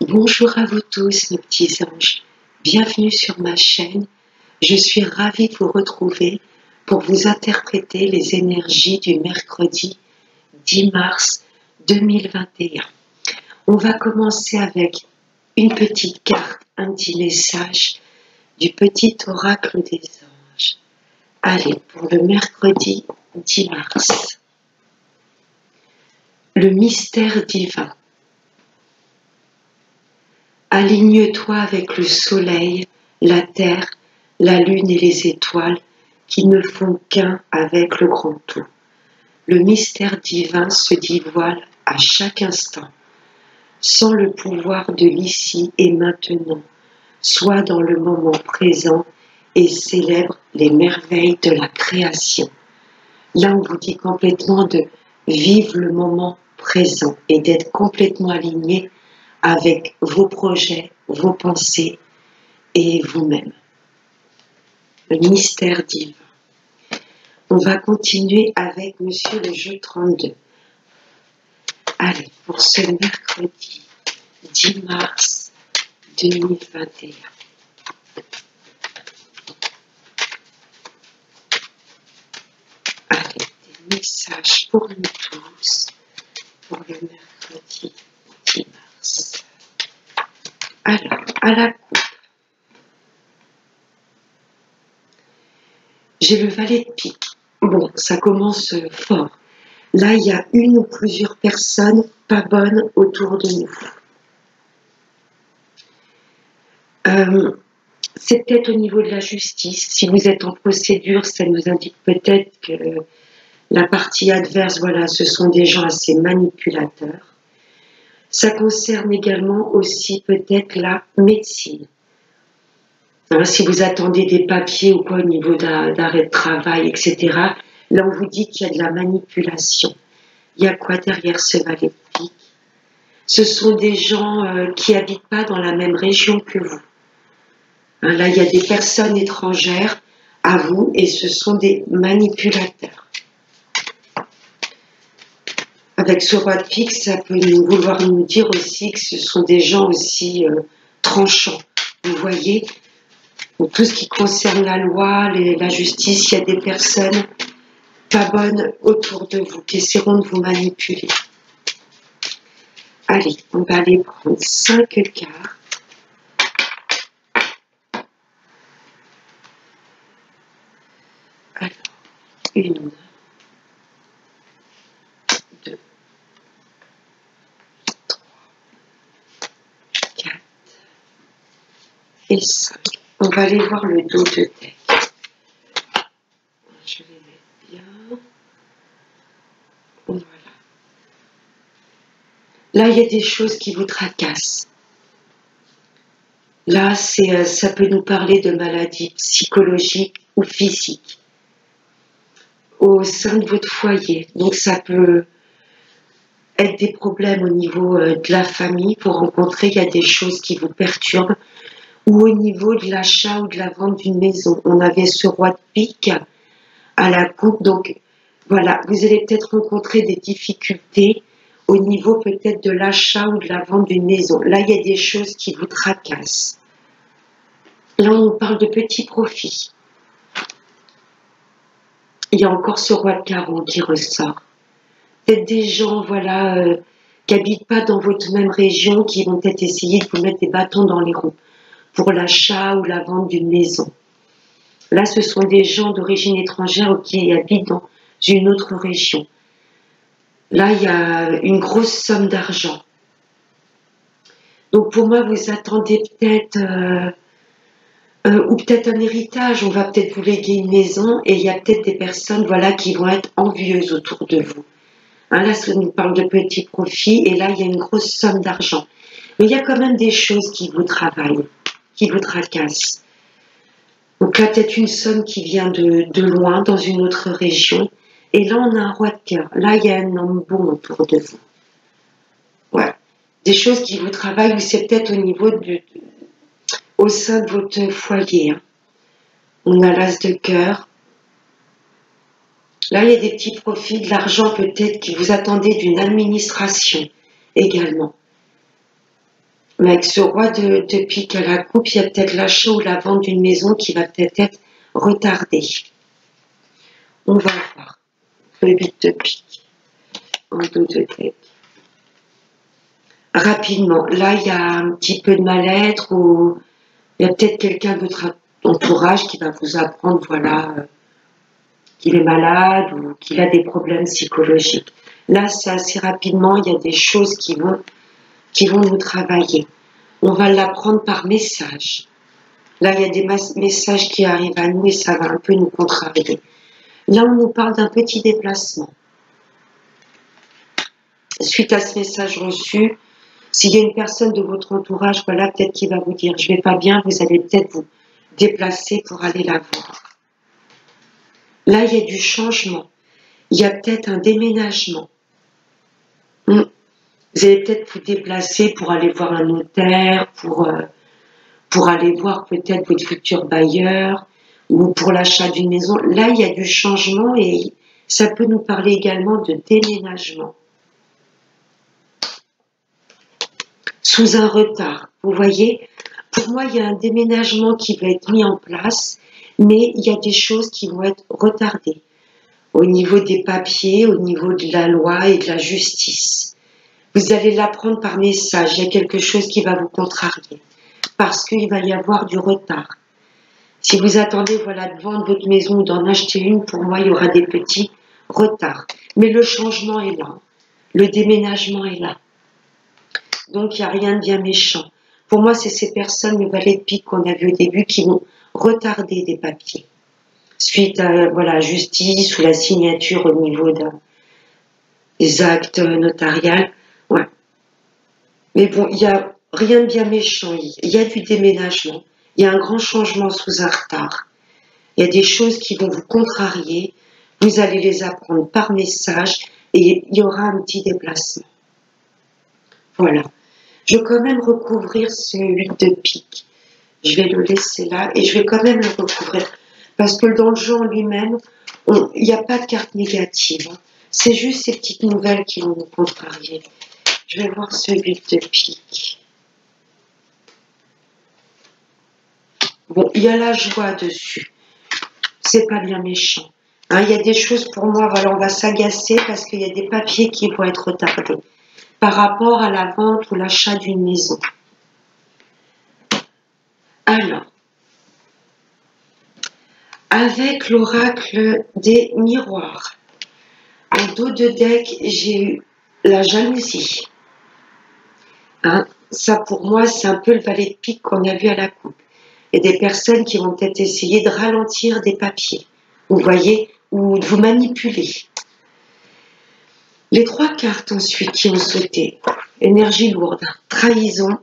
Bonjour à vous tous, mes petits anges. Bienvenue sur ma chaîne. Je suis ravie de vous retrouver pour vous interpréter les énergies du mercredi 10 mars 2021. On va commencer avec une petite carte, un petit message du petit oracle des anges. Allez, pour le mercredi 10 mars. Le mystère divin. Aligne-toi avec le soleil, la terre, la lune et les étoiles qui ne font qu'un avec le grand tout. Le mystère divin se dévoile à chaque instant, sans le pouvoir de l'ici et maintenant. Sois dans le moment présent et célèbre les merveilles de la création. Là, on vous dit complètement de vivre le moment présent et d'être complètement aligné avec vos projets, vos pensées et vous-même. Le mystère divin. On va continuer avec Monsieur le jeu 32. Allez, pour ce mercredi 10 mars 2021. Allez, des messages pour nous tous pour le mercredi 10 mars. Alors, à la coupe. J'ai le valet de pique. Bon, ça commence fort. Là, il y a une ou plusieurs personnes pas bonnes autour de nous. C'est peut-être au niveau de la justice. Si vous êtes en procédure, ça nous indique peut-être que la partie adverse, voilà, ce sont des gens assez manipulateurs. Ça concerne également aussi peut-être la médecine. Hein, si vous attendez des papiers ou quoi au niveau d'arrêt de travail, etc., là on vous dit qu'il y a de la manipulation. Il y a quoi derrière ce valet de pique? Ce sont des gens qui n'habitent pas dans la même région que vous. Hein, là, il y a des personnes étrangères à vous et ce sont des manipulateurs. Avec ce roi de pique, ça peut vouloir nous dire aussi que ce sont des gens aussi tranchants. Vous voyez, pour tout ce qui concerne la loi, la justice, il y a des personnes pas bonnes autour de vous qui essaieront de vous manipuler. Allez, on va aller prendre 5 cartes. Alors, 1, 2, 3, 4 et 5. On va aller voir le dos de deck. Je vais mettre bien. Voilà. Là, il y a des choses qui vous tracassent. Là, ça peut nous parler de maladies psychologiques ou physiques au sein de votre foyer. Donc, ça peut être des problèmes au niveau de la famille. Pour rencontrer, il y a des choses qui vous perturbent. Ou au niveau de l'achat ou de la vente d'une maison. On avait ce roi de pique à la coupe. Donc, voilà, vous allez peut-être rencontrer des difficultés au niveau peut-être de l'achat ou de la vente d'une maison. Là, il y a des choses qui vous tracassent. Là, on parle de petits profits. Il y a encore ce roi de carreau qui ressort. Peut-être des gens, voilà, qui n'habitent pas dans votre même région, qui vont peut-être essayer de vous mettre des bâtons dans les roues pour l'achat ou la vente d'une maison. Là, ce sont des gens d'origine étrangère qui habitent dans une autre région. Là, il y a une grosse somme d'argent. Donc, pour moi, vous attendez peut-être, ou peut-être un héritage. On va peut-être vous léguer une maison et il y a peut-être des personnes, voilà, qui vont être envieuses autour de vous. Hein, là, ça nous parle de petits profits et là, il y a une grosse somme d'argent. Mais il y a quand même des choses qui vous travaillent, qui vous tracassent. Donc là, peut-être une somme qui vient de loin, dans une autre région. Et là, on a un roi de cœur. Là, il y a un homme bon autour de vous. Voilà. Des choses qui vous travaillent, ou c'est peut-être au niveau au sein de votre foyer. Hein. On a l'as de cœur. Là, il y a des petits profits, de l'argent peut-être qui vous attendez d'une administration également. Mais avec ce roi de pique à la coupe, il y a peut-être l'achat ou la vente d'une maison qui va peut-être être retardée. On va voir. Le 8 de pique en dos de deck. Rapidement, là il y a un petit peu de mal-être ou il y a peut-être quelqu'un de votre entourage qui va vous apprendre, voilà, qu'il est malade ou qu'il a des problèmes psychologiques. Là, c'est assez rapidement, il y a des choses qui vont nous travailler. On va l'apprendre par message. Là, il y a des messages qui arrivent à nous et ça va un peu nous contrarier. Là, on nous parle d'un petit déplacement. Suite à ce message reçu, s'il y a une personne de votre entourage, voilà, peut-être qui va vous dire « je vais pas bien », vous allez peut-être vous déplacer pour aller la voir. Là, il y a du changement. Il y a peut-être un déménagement. Vous allez peut-être vous déplacer pour aller voir un notaire, pour aller voir peut-être votre futur bailleur ou pour l'achat d'une maison. Là, il y a du changement et ça peut nous parler également de déménagement. Sous un retard, vous voyez, pour moi, il y a un déménagement qui va être mis en place, mais il y a des choses qui vont être retardées au niveau des papiers, au niveau de la loi et de la justice. Vous allez l'apprendre par message, il y a quelque chose qui va vous contrarier, parce qu'il va y avoir du retard. Si vous attendez, voilà, de vendre votre maison ou d'en acheter une, pour moi, il y aura des petits retards. Mais le changement est là, le déménagement est là. Donc, il n'y a rien de bien méchant. Pour moi, c'est ces personnes, le valet de pique qu'on a vu au début, qui vont retarder des papiers. Suite à, voilà, justice ou la signature au niveau des actes notariales. Ouais. Mais bon, il n'y a rien de bien méchant. Il y a du déménagement. Il y a un grand changement sous un retard. Il y a des choses qui vont vous contrarier. Vous allez les apprendre par message et il y aura un petit déplacement. Voilà. Je vais quand même recouvrir ce 8 de pique. Je vais le laisser là et je vais quand même le recouvrir. Parce que dans le jeu en lui-même, il n'y a pas de carte négative. C'est juste ces petites nouvelles qui vont nous contrarier. Je vais voir ce 8 de pique. Bon, il y a la joie dessus. C'est pas bien méchant. Hein, il y a des choses pour moi, voilà, on va s'agacer parce qu'il y a des papiers qui vont être retardés par rapport à la vente ou l'achat d'une maison. Alors, avec l'oracle des miroirs, en dos de deck, j'ai eu la jalousie. Hein, ça, pour moi, c'est un peu le valet de pique qu'on a vu à la coupe. Il y a des personnes qui vont peut-être essayer de ralentir des papiers, vous voyez, ou de vous manipuler. Les trois cartes ensuite qui ont sauté, énergie lourde, trahison,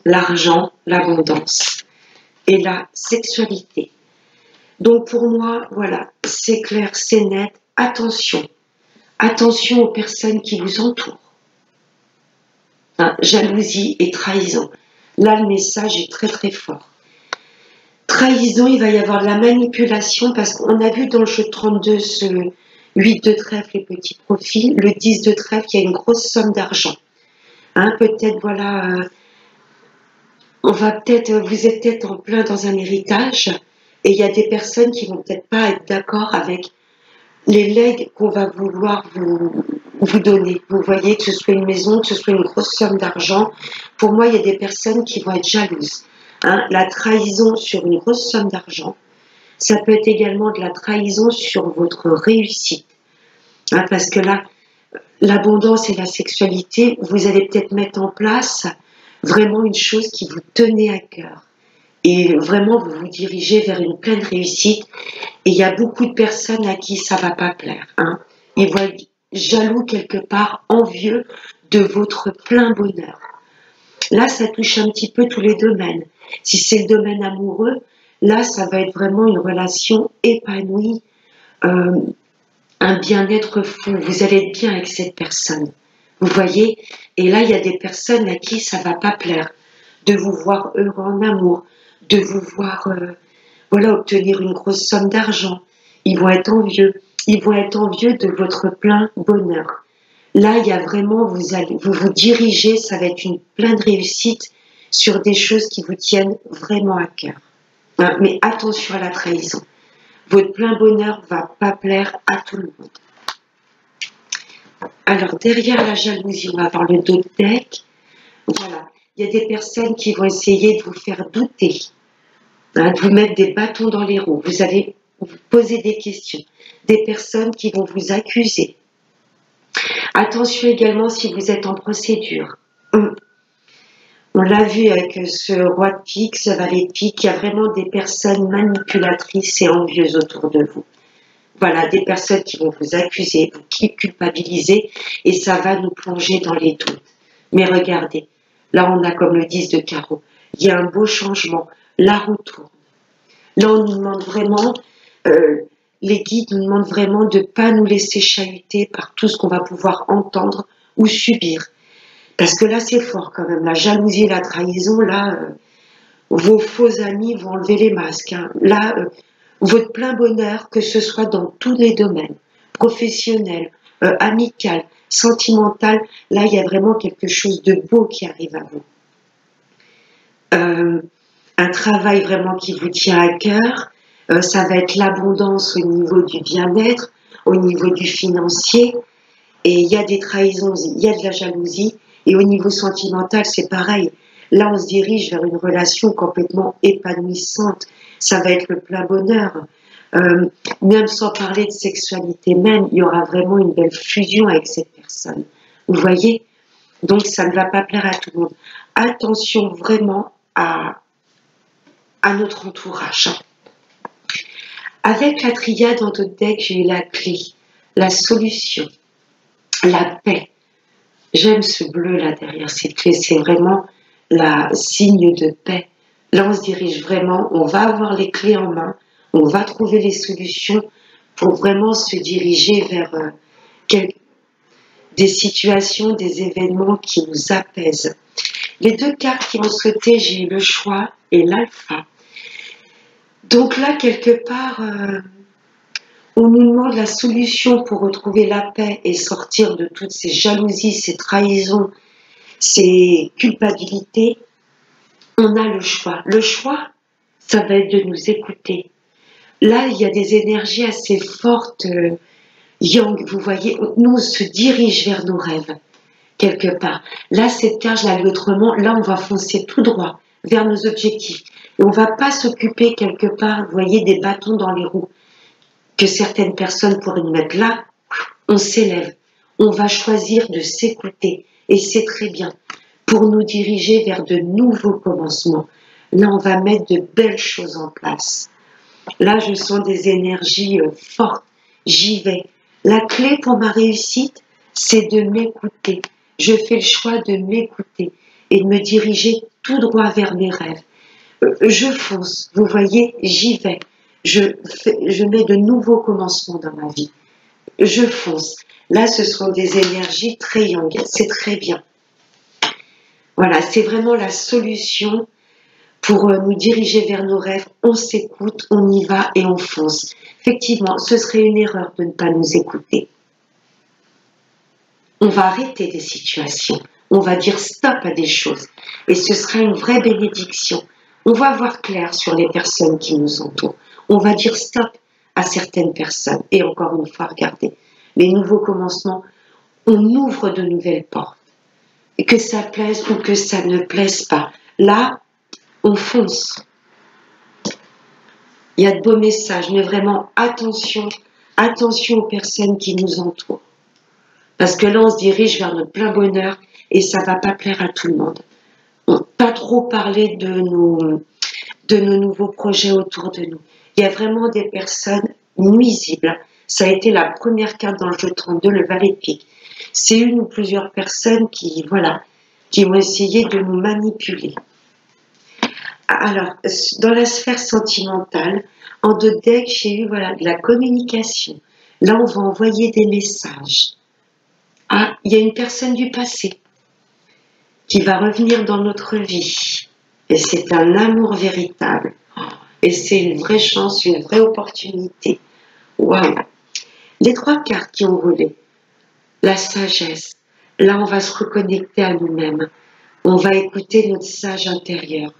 l'argent, l'abondance et la sexualité. Donc pour moi, voilà, c'est clair, c'est net, attention. Attention aux personnes qui vous entourent. Hein, jalousie et trahison. Là, le message est très très fort. Trahison, il va y avoir de la manipulation parce qu'on a vu dans le jeu 32 ce 8 de trèfle, les petits profils, le 10 de trèfle, il y a une grosse somme d'argent. Hein, peut-être, voilà, vous êtes peut-être en plein dans un héritage et il y a des personnes qui vont peut-être pas être d'accord avec les legs qu'on va vouloir vous donner. Vous voyez, que ce soit une maison, que ce soit une grosse somme d'argent. Pour moi, il y a des personnes qui vont être jalouses. Hein, la trahison sur une grosse somme d'argent, ça peut être également de la trahison sur votre réussite. Hein, parce que là, l'abondance et la sexualité, vous allez peut-être mettre en place vraiment une chose qui vous tenait à cœur. Et vraiment, vous vous dirigez vers une pleine réussite. Et il y a beaucoup de personnes à qui ça ne va pas plaire. Hein. Ils vont être jaloux quelque part, envieux de votre plein bonheur. Là, ça touche un petit peu tous les domaines. Si c'est le domaine amoureux, là, ça va être vraiment une relation épanouie, un bien-être fou. Vous allez être bien avec cette personne. Vous voyez? Et là, il y a des personnes à qui ça ne va pas plaire de vous voir heureux en amour, de vous voir voilà, obtenir une grosse somme d'argent. Ils vont être envieux. Ils vont être envieux de votre plein bonheur. Là, il y a vraiment, vous vous dirigez, ça va être une pleine réussite sur des choses qui vous tiennent vraiment à cœur. Hein, mais attention à la trahison. Votre plein bonheur va pas plaire à tout le monde. Alors, derrière la jalousie, on va avoir le dos de deck. Voilà. Il y a des personnes qui vont essayer de vous faire douter, hein, de vous mettre des bâtons dans les roues. Vous allez vous poser des questions. Des personnes qui vont vous accuser. Attention également si vous êtes en procédure. On l'a vu avec ce roi de pique, ce valet de pique, il y a vraiment des personnes manipulatrices et envieuses autour de vous. Voilà, des personnes qui vont vous accuser, vous culpabiliser, et ça va nous plonger dans les doutes. Mais regardez, là on a comme le 10 de carreau, il y a un beau changement, la roue tourne. Là on nous demande vraiment, les guides nous demandent vraiment de ne pas nous laisser chahuter par tout ce qu'on va pouvoir entendre ou subir. Parce que là, c'est fort quand même. La jalousie et la trahison, là, vos faux amis vont enlever les masques. Hein. Là, votre plein bonheur, que ce soit dans tous les domaines, professionnel, amical, sentimental, là, il y a vraiment quelque chose de beau qui arrive à vous. Un travail vraiment qui vous tient à cœur, ça va être l'abondance au niveau du bien-être, au niveau du financier, et il y a des trahisons, il y a de la jalousie. Et au niveau sentimental, c'est pareil. Là, on se dirige vers une relation complètement épanouissante. Ça va être le plein bonheur. Même sans parler de sexualité même, il y aura vraiment une belle fusion avec cette personne. Vous voyez? Donc, ça ne va pas plaire à tout le monde. Attention vraiment à notre entourage. Avec la triade en d'autres decks, j'ai eu la clé, la solution, la paix. J'aime ce bleu là derrière cette clé, c'est vraiment la signe de paix. Là, on se dirige vraiment, on va avoir les clés en main, on va trouver les solutions pour vraiment se diriger vers des situations, des événements qui nous apaisent. Les deux cartes qui ont sauté, j'ai eu le choix et l'alpha. Donc là, quelque part, on nous demande la solution pour retrouver la paix et sortir de toutes ces jalousies, ces trahisons, ces culpabilités. On a le choix. Le choix, ça va être de nous écouter. Là, il y a des énergies assez fortes, yang, vous voyez, nous on se dirige vers nos rêves, quelque part. Là, cette carte, je la lis autrement, là, on va foncer tout droit vers nos objectifs. Et on ne va pas s'occuper quelque part, vous voyez, des bâtons dans les roues que certaines personnes pourraient nous mettre là, on s'élève, on va choisir de s'écouter et c'est très bien pour nous diriger vers de nouveaux commencements. Là, on va mettre de belles choses en place. Là, je sens des énergies fortes, j'y vais. La clé pour ma réussite, c'est de m'écouter. Je fais le choix de m'écouter et de me diriger tout droit vers mes rêves. Je fonce, vous voyez, j'y vais. Je mets de nouveaux commencements dans ma vie. Je fonce. Là, ce sont des énergies très yang. C'est très bien. Voilà, c'est vraiment la solution pour nous diriger vers nos rêves. On s'écoute, on y va et on fonce. Effectivement, ce serait une erreur de ne pas nous écouter. On va arrêter des situations. On va dire stop à des choses. Et ce sera une vraie bénédiction. On va voir clair sur les personnes qui nous entourent. On va dire stop à certaines personnes. Et encore une fois, regardez, les nouveaux commencements, on ouvre de nouvelles portes. Et que ça plaise ou que ça ne plaise pas. Là, on fonce. Il y a de beaux messages, mais vraiment attention, attention aux personnes qui nous entourent. Parce que là, on se dirige vers notre plein bonheur et ça ne va pas plaire à tout le monde. Pas trop parler de nos nouveaux projets autour de nous. Il y a vraiment des personnes nuisibles. Ça a été la première carte dans le jeu 32, le valet de pique. C'est une ou plusieurs personnes qui, voilà, qui ont essayé de nous manipuler. Alors, dans la sphère sentimentale, en deux decks, j'ai eu voilà, de la communication. Là, on va envoyer des messages. Ah, il y a une personne du passé qui va revenir dans notre vie. Et c'est un amour véritable. Et c'est une vraie chance, une vraie opportunité. Waouh! Les trois cartes qui ont volé. la sagesse. Là, on va se reconnecter à nous-mêmes. On va écouter notre sage intérieur.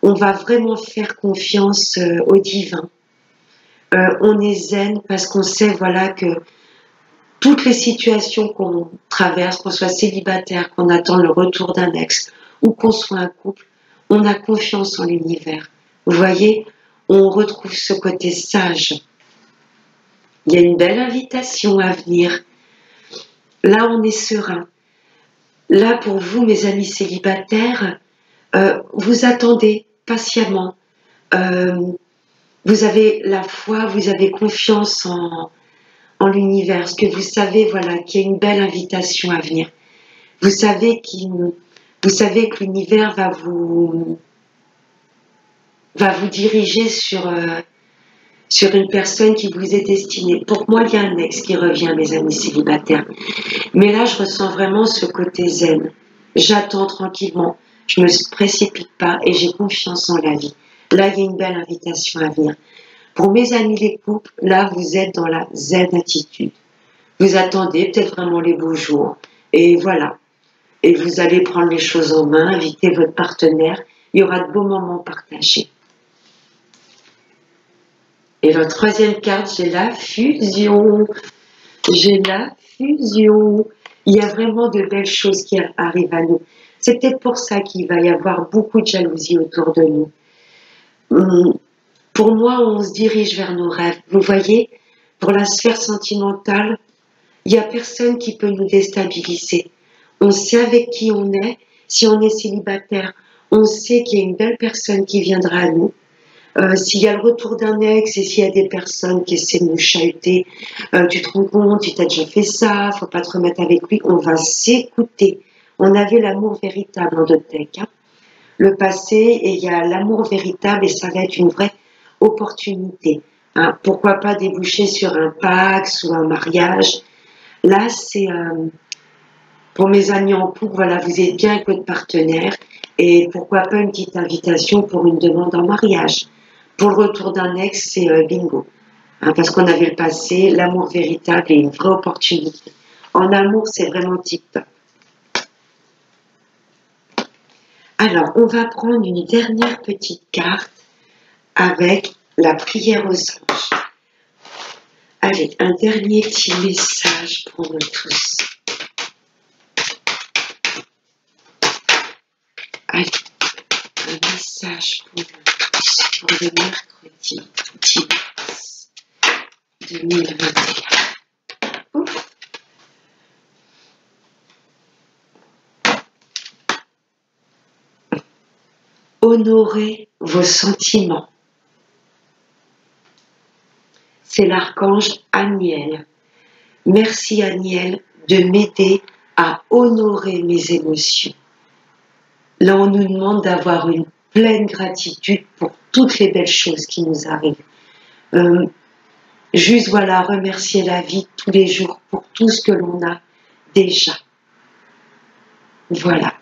On va vraiment faire confiance au divin. On est zen parce qu'on sait, voilà, que toutes les situations qu'on traverse, qu'on soit célibataire, qu'on attend le retour d'un ex, ou qu'on soit un couple, on a confiance en l'univers. Vous voyez, on retrouve ce côté sage. Il y a une belle invitation à venir. Là, on est serein. Là, pour vous, mes amis célibataires, vous attendez patiemment. Vous avez la foi, vous avez confiance en l'univers, parce que vous savez, voilà, qu'il y a une belle invitation à venir. Vous savez que l'univers va vous diriger sur une personne qui vous est destinée. Pour moi, il y a un ex qui revient, mes amis célibataires. Mais là, je ressens vraiment ce côté zen. J'attends tranquillement, je ne me précipite pas et j'ai confiance en la vie. Là, il y a une belle invitation à venir. Pour mes amis les couples, là, vous êtes dans la zen attitude. Vous attendez peut-être vraiment les beaux jours. Et voilà. Et vous allez prendre les choses en main, inviter votre partenaire. Il y aura de beaux moments partagés. Et la troisième carte, j'ai la fusion. J'ai la fusion. Il y a vraiment de belles choses qui arrivent à nous. C'est peut-être pour ça qu'il va y avoir beaucoup de jalousie autour de nous. Pour moi, on se dirige vers nos rêves. Vous voyez, pour la sphère sentimentale, il n'y a personne qui peut nous déstabiliser. On sait avec qui on est. Si on est célibataire, on sait qu'il y a une belle personne qui viendra à nous. S'il y a le retour d'un ex et s'il y a des personnes qui essaient de nous chahuter, tu te rends compte, tu t'as déjà fait ça, faut pas te remettre avec lui, on va s'écouter. On avait l'amour véritable en d'autres decks, hein. Le passé, et il y a l'amour véritable et ça va être une vraie opportunité. Hein. Pourquoi pas déboucher sur un Pax ou un mariage. Là, c'est pour mes amis en couple, voilà, vous êtes bien avec votre partenaire et pourquoi pas une petite invitation pour une demande en mariage. Pour le retour d'un ex, c'est bingo. Hein, parce qu'on avait le passé, l'amour véritable et une vraie opportunité. En amour, c'est vraiment tip-top. Alors, on va prendre une dernière petite carte avec la prière aux anges. Allez, un dernier petit message pour nous tous. Allez, un message pour nous tous pour le mercredi 10 mars 2021. Ouf. Honorez vos sentiments. C'est l'archange Aniel. Merci Aniel de m'aider à honorer mes émotions. Là, on nous demande d'avoir une pleine gratitude pour toutes les belles choses qui nous arrivent. Juste, voilà, remercier la vie tous les jours pour tout ce que l'on a déjà. Voilà.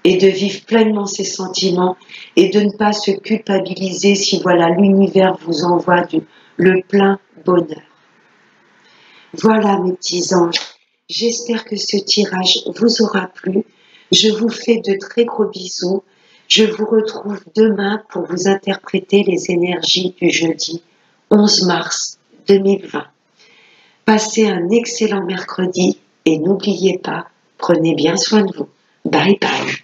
Et de vivre pleinement ses sentiments et de ne pas se culpabiliser si, voilà, l'univers vous envoie le plein bonheur. Voilà, mes petits anges. J'espère que ce tirage vous aura plu. Je vous fais de très gros bisous. Je vous retrouve demain pour vous interpréter les énergies du jeudi 11 mars 2020. Passez un excellent mercredi et n'oubliez pas, prenez bien soin de vous. Bye bye.